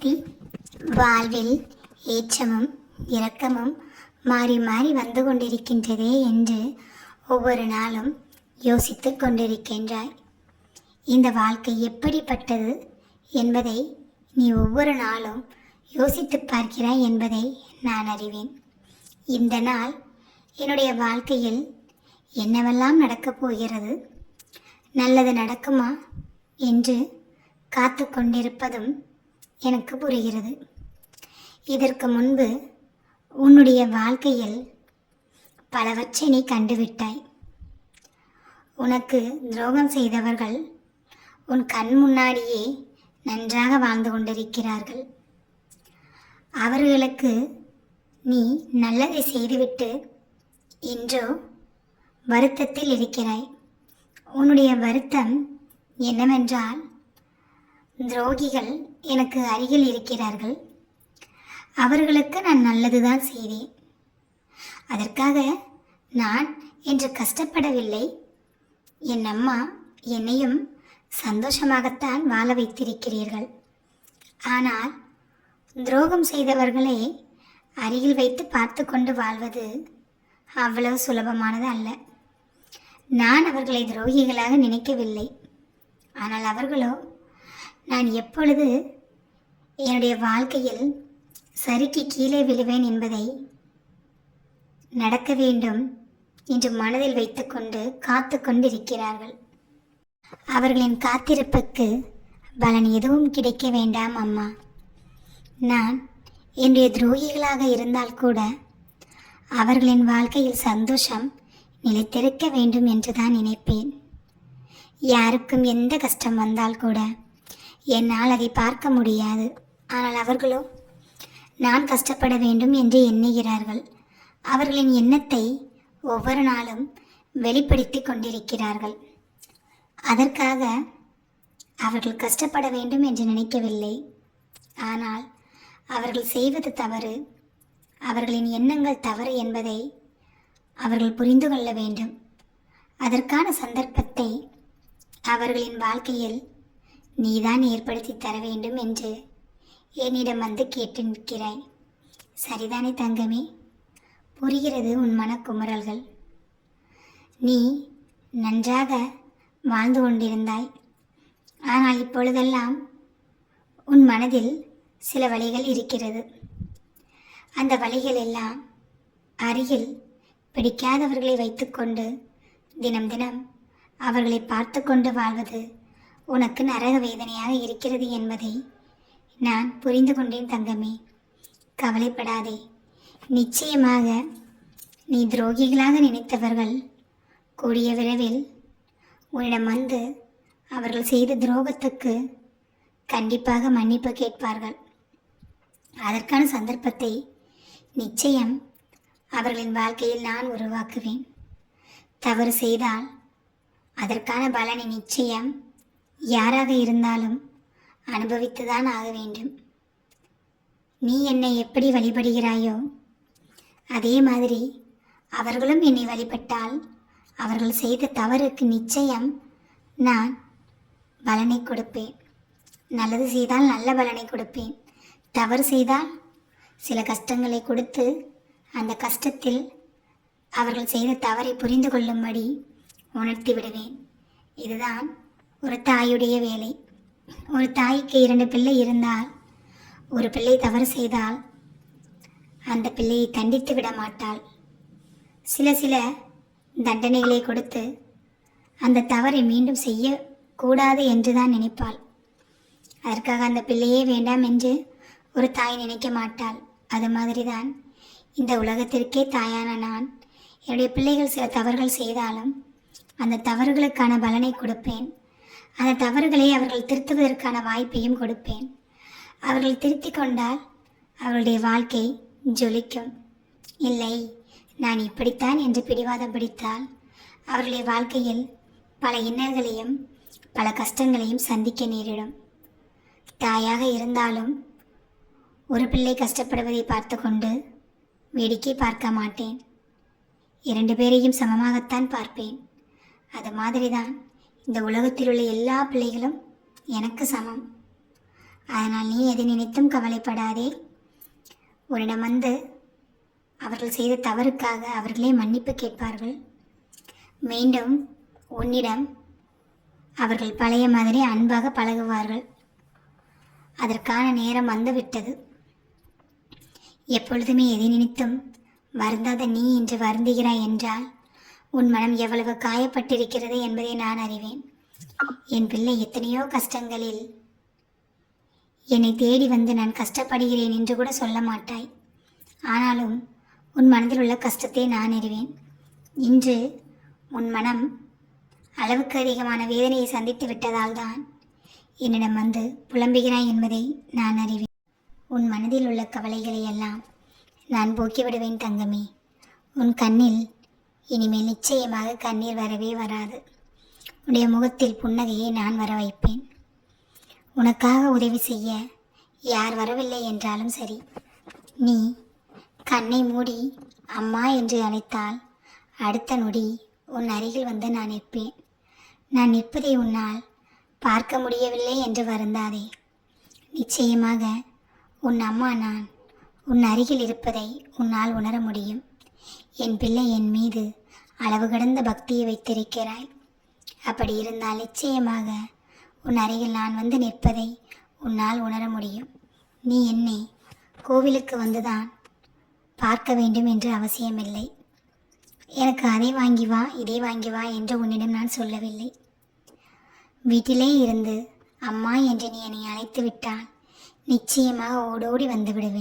வாழ்த்தி வாழ்வில் ஏற்றமும் இரக்கமும் மாறி மாறி வந்து கொண்டிருக்கின்றதே என்று ஒவ்வொரு நாளும் யோசித்து கொண்டிருக்கின்றாய். இந்த வாழ்க்கை எப்படிப்பட்டது என்பதை நீ ஒவ்வொரு நாளும் யோசித்து பார்க்கிறாய் என்பதை நான் அறிவேன். இந்த நாள் என்னுடைய வாழ்க்கையில் என்னவெல்லாம் நடக்கப் போகிறது, நல்லது நடக்குமா என்று காத்து கொண்டிருப்பதும் எனக்கு புரிகிறது. இதற்கு முன்பு உன்னுடைய வாழ்க்கையில் பலவற்றை நீ கண்டுவிட்டாய். உனக்கு துரோகம் செய்தவர்கள் உன் கண் முன்னாடியே நன்றாக வாழ்ந்து கொண்டிருக்கிறார்கள். அவர்களுக்கு நீ நல்லதை செய்துவிட்டு இன்றோ வருத்தத்தில் இருக்கிறாய். உன்னுடைய வருத்தம் என்னவென்றால், துரோகிகள் எனக்கு அருகில் இருக்கிறார்கள், அவர்களுக்கு நான் நல்லதுதான் செய்தேன், அதற்காக நான் என்று கஷ்டப்படவில்லை. என் அம்மா என்னையும் சந்தோஷமாகத்தான் வாழ வைத்திருக்கிறீர்கள். ஆனால் துரோகம் செய்தவர்களை அருகில் வைத்து பார்த்து கொண்டு வாழ்வது அவ்வளவு சுலபமானது அல்ல. நான் அவர்களை துரோகிகளாக நினைக்கவில்லை. ஆனால் அவர்களோ நான் எப்பொழுது என்னுடைய வாழ்க்கையில் சறுக்கி கீழே விழுவேன் என்பதை நடக்க வேண்டும் என்று மனதில் வைத்துக்கொண்டு காத்து கொண்டிருக்கிறார்கள். அவர்களின் காத்திருப்புக்கு பலன் எதுவும் கிடைக்க வேண்டாம் அம்மா. நான் என்னுடைய துரோகிகளாக இருந்தால் கூட அவர்களின் வாழ்க்கையில் சந்தோஷம் நிலைத்திருக்க வேண்டும் என்றுதான் நினைப்பேன். யாருக்கும் எந்த கஷ்டம் வந்தால் கூட என்னால் அதை பார்க்க முடியாது. ஆனால் அவர்களோ நான் கஷ்டப்பட வேண்டும் என்று எண்ணுகிறார்கள். அவர்களின் எண்ணத்தை ஒவ்வொரு நாளும் வெளிப்படுத்தி கொண்டிருக்கிறார்கள். அதற்காக அவர்கள் கஷ்டப்பட வேண்டும் என்று நினைக்கவில்லை. ஆனால் அவர்கள் செய்வது தவறு, அவர்களின் எண்ணங்கள் தவறு என்பதை அவர்கள் புரிந்து கொள்ள வேண்டும். அதற்கான சந்தர்ப்பத்தை அவர்களின் வாழ்க்கையில் நீதான் ஏற்படுத்தி தர வேண்டும் என்று என்னிடம் வந்து கேட்டு நிற்கிறாய். சரிதானே தங்கமே? புரிகிறது உன் மனக்குமுறல்கள். நீ நன்றாக வாழ்ந்து கொண்டிருந்தாய். ஆனால் இப்பொழுதெல்லாம் உன் மனதில் சில வழிகள் இருக்கிறது. அந்த வழிகள் எல்லாம் அருகில் பிடிக்காதவர்களை வைத்துக்கொண்டு தினம் தினம் அவர்களை பார்த்து கொண்டு வாழ்வது உனக்கு நரக வேதனையாக இருக்கிறது என்பதை நான் புரிந்து கொண்டேன் தங்கமே. கவலைப்படாதே. நிச்சயமாக நீ துரோகிகளாக நினைத்தவர்கள் கூடிய விரைவில் உன்னிடம் வந்து அவர்கள் செய்த துரோகத்துக்கு கண்டிப்பாக மன்னிப்பு கேட்பார்கள். அதற்கான சந்தர்ப்பத்தை நிச்சயம் அவர்களின் வாழ்க்கையில் நான் உருவாக்குவேன். தவறு செய்தால் அதற்கான பலனை நிச்சயம் யாராக இருந்தாலும் அனுபவித்துதான் ஆக வேண்டும். நீ என்னை எப்படி வழிபடுகிறாயோ அதே மாதிரி அவர்களும் என்னை வழிபட்டால் அவர்கள் செய்த தவறுக்கு நிச்சயம் நான் பலனை கொடுப்பேன். நல்லது செய்தால் நல்ல பலனை கொடுப்பேன். தவறு செய்தால் சில கஷ்டங்களை கொடுத்து அந்த கஷ்டத்தில் அவர்கள் செய்த தவறை புரிந்து கொள்ளும்படி உணர்த்தி விடுவேன். இதுதான் ஒரு தாயுடைய வேலை. ஒரு தாய்க்கு 2 பிள்ளை இருந்தால் ஒரு பிள்ளை தவறு செய்தால் அந்த பிள்ளையை தண்டித்து விட மாட்டாள். சில தண்டனைகளை கொடுத்து அந்த தவறை மீண்டும் செய்யக்கூடாது என்று தான் நினைப்பாள். அதற்காக அந்த பிள்ளையே வேண்டாம் என்று ஒரு தாய் நினைக்க மாட்டாள். அது மாதிரி தான் இந்த உலகத்திற்கே தாயான நான் என்னுடைய பிள்ளைகள் சில தவறுகள் செய்தாலும் அந்த தவறுகளுக்கான பலனை கொடுப்பேன். அந்த தவறுகளை அவர்கள் திருத்துவதற்கான வாய்ப்பையும் கொடுப்பேன். அவர்கள் திருத்தி கொண்டால் அவர்களுடைய வாழ்க்கை ஜொலிக்கும். இல்லை, நான் இப்படித்தான் என்று பிடிவாதம் பிடித்தால் அவர்களுடைய வாழ்க்கையில் பல இன்னல்களையும் பல கஷ்டங்களையும் சந்திக்க நேரிடும். தாயாக இருந்தாலும் ஒரு பிள்ளை கஷ்டப்படுவதை பார்த்து கொண்டு வேடிக்கை பார்க்க மாட்டேன். 2 பேரையும் சமமாகத்தான் பார்ப்பேன். அது மாதிரிதான் இந்த உலகத்தில் உள்ள எல்லா பிள்ளைகளும் எனக்கு சமம். அதனால் நீ எதை நினைத்தும் கவலைப்படாதே. உன்னிடம் வந்து அவர்கள் செய்த தவறுக்காக அவர்களே மன்னிப்பு கேட்பார்கள். மீண்டும் உன்னிடம் அவர்கள் பழைய மாதிரி அன்பாக பழகுவார்கள். அதற்கான நேரம் வந்துவிட்டது. எப்பொழுதுமே எதை நினைத்தும் வருந்தாத நீ இன்று வருந்துகிறாய் என்றால் உன் மனம் எவ்வளவு காயப்பட்டிருக்கிறது என்பதை நான் அறிவேன். என் பிள்ளை எத்தனையோ கஷ்டங்களில் என்னை தேடி வந்து நான் கஷ்டப்படுகிறேன் என்று கூட சொல்ல மாட்டாய். ஆனாலும் உன் மனதில் உள்ள கஷ்டத்தை நான் அறிவேன். இன்று உன் மனம் அளவுக்கு அதிகமான வேதனையை சந்தித்து விட்டதால் தான் என்னிடம் வந்து புலம்புகிறாய் என்பதை நான் அறிவேன். உன் மனதில் உள்ள கவலைகளை எல்லாம் நான் போக்கிவிடுவேன் தங்கமே. உன் கண்ணில் இனிமேல் நிச்சயமாக கண்ணீர் வரவே வராது. உன்னுடைய முகத்தில் புன்னகையை நான் வர வைப்பேன். உனக்காக உதவி செய்ய யார் வரவில்லை என்றாலும் சரி, நீ கண்ணை மூடி அம்மா என்று அழைத்தால் அடுத்த நொடி உன் அருகில் வந்து நான் நிற்பேன். நான் நிற்பதை உன்னால் பார்க்க முடியவில்லை என்று வருந்தாதே. நிச்சயமாக உன் அம்மா நான் உன் அருகில் இருப்பதை உன்னால் உணர முடியும். என் பிள்ளை என் மீது அளவு கடந்த பக்தியை வைத்திருக்கிறாய். அப்படி இருந்தால் நிச்சயமாக உன் அருகில் நான் வந்து நிற்பதை உன்னால் உணர முடியும். நீ என்னை கோவிலுக்கு வந்துதான் பார்க்க வேண்டும் என்று அவசியமில்லை. எனக்கு அதை வாங்கி வா இதை வாங்கி வா என்று உன்னிடம் நான் சொல்லவில்லை. வீட்டிலே இருந்து அம்மா என்று நீ என்னை அழைத்து விட்டால் நிச்சயமாக ஓடோடி வந்து விடுவேன்.